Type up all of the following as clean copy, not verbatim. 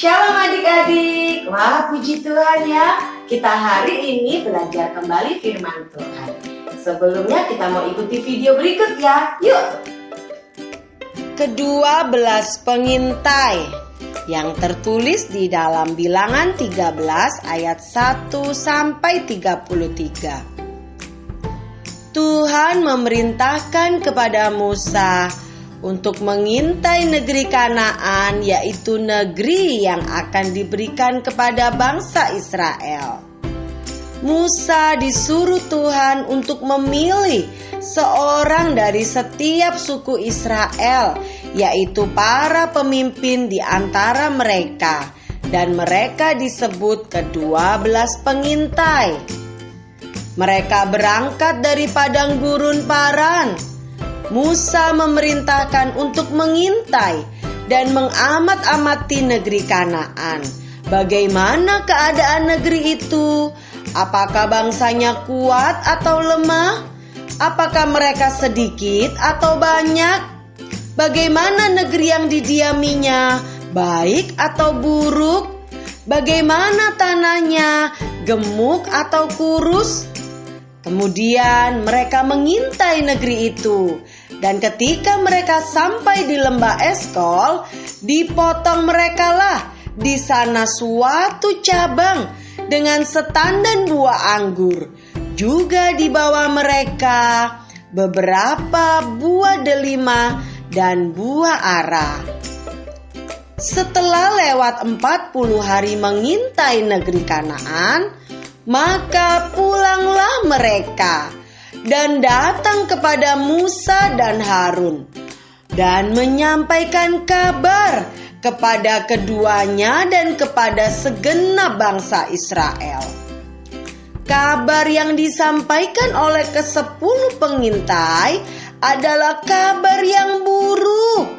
Shalom adik-adik. Wah, puji Tuhan ya. Kita hari ini belajar kembali firman Tuhan. Sebelumnya kita mau ikuti video berikut ya. Yuk. Kedua belas pengintai yang tertulis di dalam Bilangan 13 ayat 1 sampai 33. Tuhan memerintahkan kepada Musa untuk mengintai negeri Kanaan, yaitu negeri yang akan diberikan kepada bangsa Israel. Musa disuruh Tuhan untuk memilih seorang dari setiap suku Israel, yaitu para pemimpin di antara mereka, dan mereka disebut ke-12 pengintai. Mereka berangkat dari padang gurun Paran. Musa memerintahkan untuk mengintai dan mengamat-amati negeri Kanaan. Bagaimana keadaan negeri itu? Apakah bangsanya kuat atau lemah? Apakah mereka sedikit atau banyak? Bagaimana negeri yang didiaminya? Baik atau buruk? Bagaimana tanahnya? Gemuk atau kurus? Kemudian mereka mengintai negeri itu, dan ketika mereka sampai di lembah Eskol, dipotong merekalah di sana suatu cabang dengan setandan buah anggur. Juga dibawa mereka beberapa buah delima dan buah ara. Setelah lewat 40 hari mengintai negeri Kanaan, maka pulanglah mereka dan datang kepada Musa dan Harun dan menyampaikan kabar kepada keduanya dan kepada segenap bangsa Israel. Kabar yang disampaikan oleh ke-10 pengintai adalah kabar yang buruk.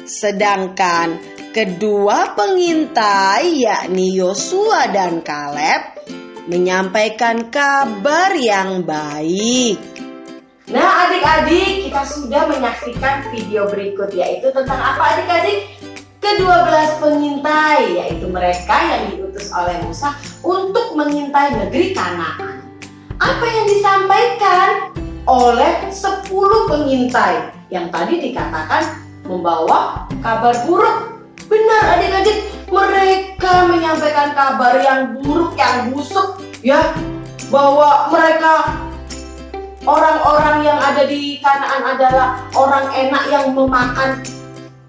Sedangkan kedua pengintai, yakni Yosua dan Kaleb, menyampaikan kabar yang baik. Nah adik-adik, kita sudah menyaksikan video berikut, yaitu tentang apa adik-adik? Ke-12 pengintai, yaitu mereka yang diutus oleh Musa untuk mengintai negeri Kanaan. Apa yang disampaikan oleh 10 pengintai yang tadi dikatakan membawa kabar buruk? Benar adik-adik, mereka menyampaikan kabar yang buruk, yang busuk ya, bahwa mereka orang-orang yang ada di Kanaan adalah orang enak yang memakan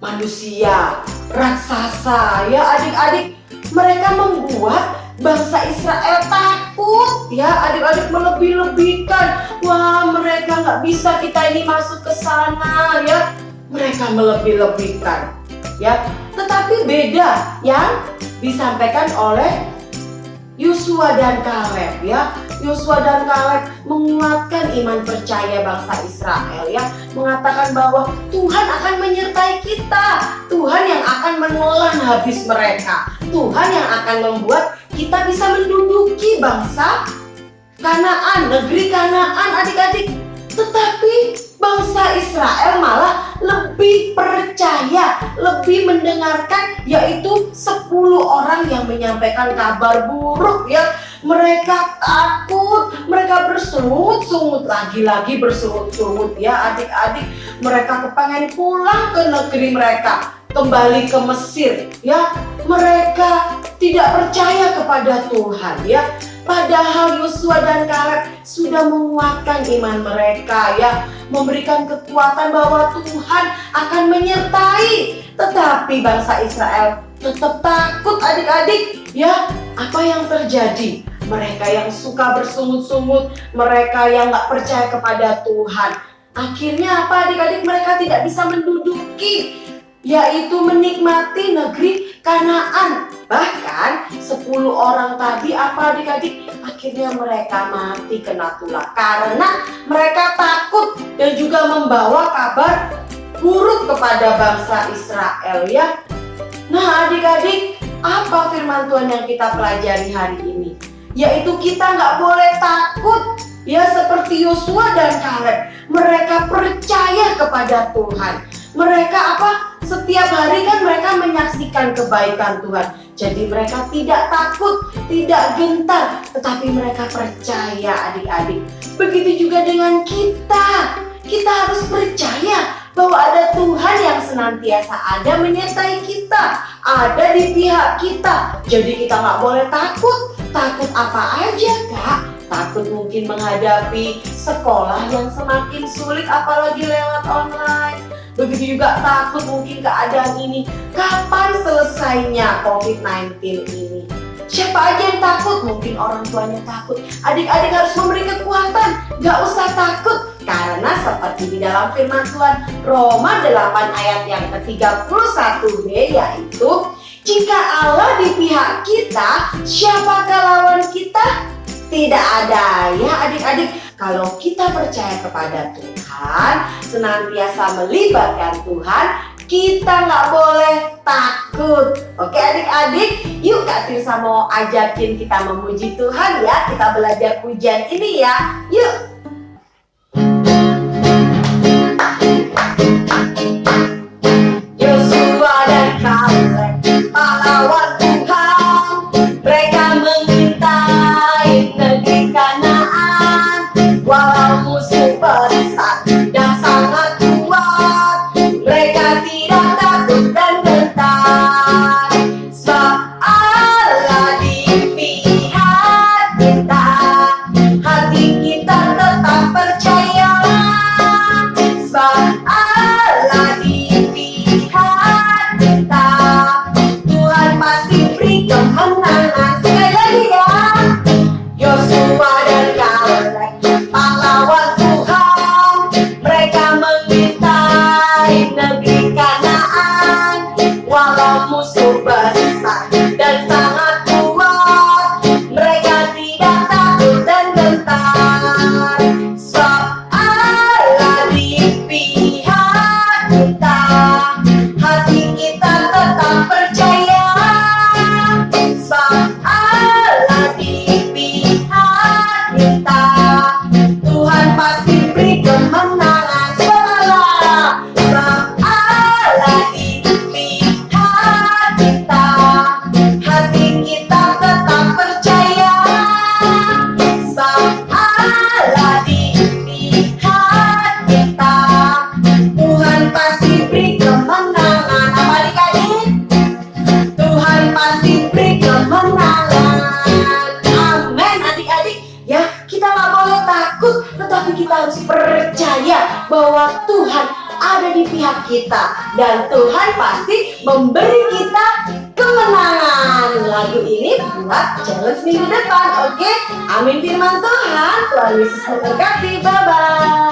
manusia, raksasa ya adik-adik. Mereka membuat bangsa Israel takut ya adik-adik, melebih-lebihkan. Wah, mereka nggak bisa kita ini masuk ke sana ya. Mereka melebih-lebihkan ya. Tetapi beda yang disampaikan oleh Yosua dan Kaleb ya. Yosua dan Kaleb menguatkan iman percaya bangsa Israel ya, mengatakan bahwa Tuhan akan menyertai kita. Tuhan yang akan menelan habis mereka. Tuhan yang akan membuat kita bisa menduduki bangsa Kanaan, negeri Kanaan adik-adik. Tetapi bangsa Israel malah lebih percaya, lebih mendengarkan, yaitu 10 orang yang menyampaikan kabar buruk ya. Mereka takut, mereka bersungut-sungut, lagi-lagi bersungut-sungut ya adik-adik. Mereka kepengen pulang ke negeri mereka, kembali ke Mesir ya. Mereka tidak percaya kepada Tuhan ya. Padahal Yosua dan Kaleb sudah menguatkan iman mereka ya, memberikan kekuatan bahwa Tuhan akan menyertai. Tetapi bangsa Israel tetap takut adik-adik ya. Apa yang terjadi? Mereka yang suka bersungut-sungut, mereka yang gak percaya kepada Tuhan, akhirnya apa adik-adik? Mereka tidak bisa menduduki, yaitu menikmati negeri Kanaan. Bahkan 10 orang tadi apa adik-adik? Akhirnya mereka mati kena tulah karena mereka takut dan juga membawa kabar buruk kepada bangsa Israel ya. Nah adik-adik, apa firman Tuhan yang kita pelajari hari ini? Yaitu kita nggak boleh takut ya, seperti Yosua dan Kaleb. Mereka percaya kepada Tuhan. Mereka setiap hari kan mereka menyaksikan kebaikan Tuhan. Jadi mereka tidak takut, tidak gentar, tetapi mereka percaya adik-adik. Begitu juga dengan kita. Kita harus percaya bahwa ada Tuhan yang senantiasa ada menyertai kita, ada di pihak kita. Jadi kita nggak boleh takut. Takut apa aja, Kak? Takut mungkin menghadapi sekolah yang semakin sulit apalagi lewat online. Begitu juga takut mungkin keadaan ini. Kapan selesainya COVID-19 ini? Siapa aja yang takut? Mungkin orang tuanya takut. Adik-adik harus memberi kekuatan. Gak usah takut. Karena seperti di dalam firman Tuhan Roma 8 ayat yang ke-31b yaitu, jika Allah di pihak kita, siapakah lawan kita? Tidak ada ya adik-adik. Kalau kita percaya kepada Tuhan, senantiasa melibatkan Tuhan, kita nggak boleh takut. Oke adik-adik, yuk Kak Tirsa mau ajakin kita memuji Tuhan ya. Kita belajar pujian ini ya. Yuk. Yosua dan Kaleb, pahlawan Tuhan, mereka mengintai negeri Kanaan. Walau musuh besar dan sangat kuat, mereka tidak takut dan gentar. Sebab Allah di pihak kita, hati kita tetap percaya. Sebab Allah di pihak kita, Tuhan pasti beri kemenangan. Sekali lagi ya. Yosua dan Kaleb, pahlawan Tuhan, mereka mengintai negeri Kanaan. Walau musuh besar dan sangat kuat, mereka tidak takut dan gentar. Sebab Allah di pihak kita, hati kita tetap percaya. Sebab Allah di pihak kita, Tuhan pasti beri kemenangan. Sebab Allah di pihak kita, hati kita tetap percaya. Sebab Allah di pihak kita, Tuhan pasti beri kemenangan. Apa adik-adik? Tuhan pasti beri kemenangan. Amin adik-adik. Ya, kita nggak boleh takut, tetapi kita harus percaya bahwa Tuhan ada di pihak kita dan Tuhan pasti memberi kita kemenangan. Lagu ini buat challenge minggu depan, oke? Amin firman Tuhan. Tuhan Yesus memberkati. Bye bye.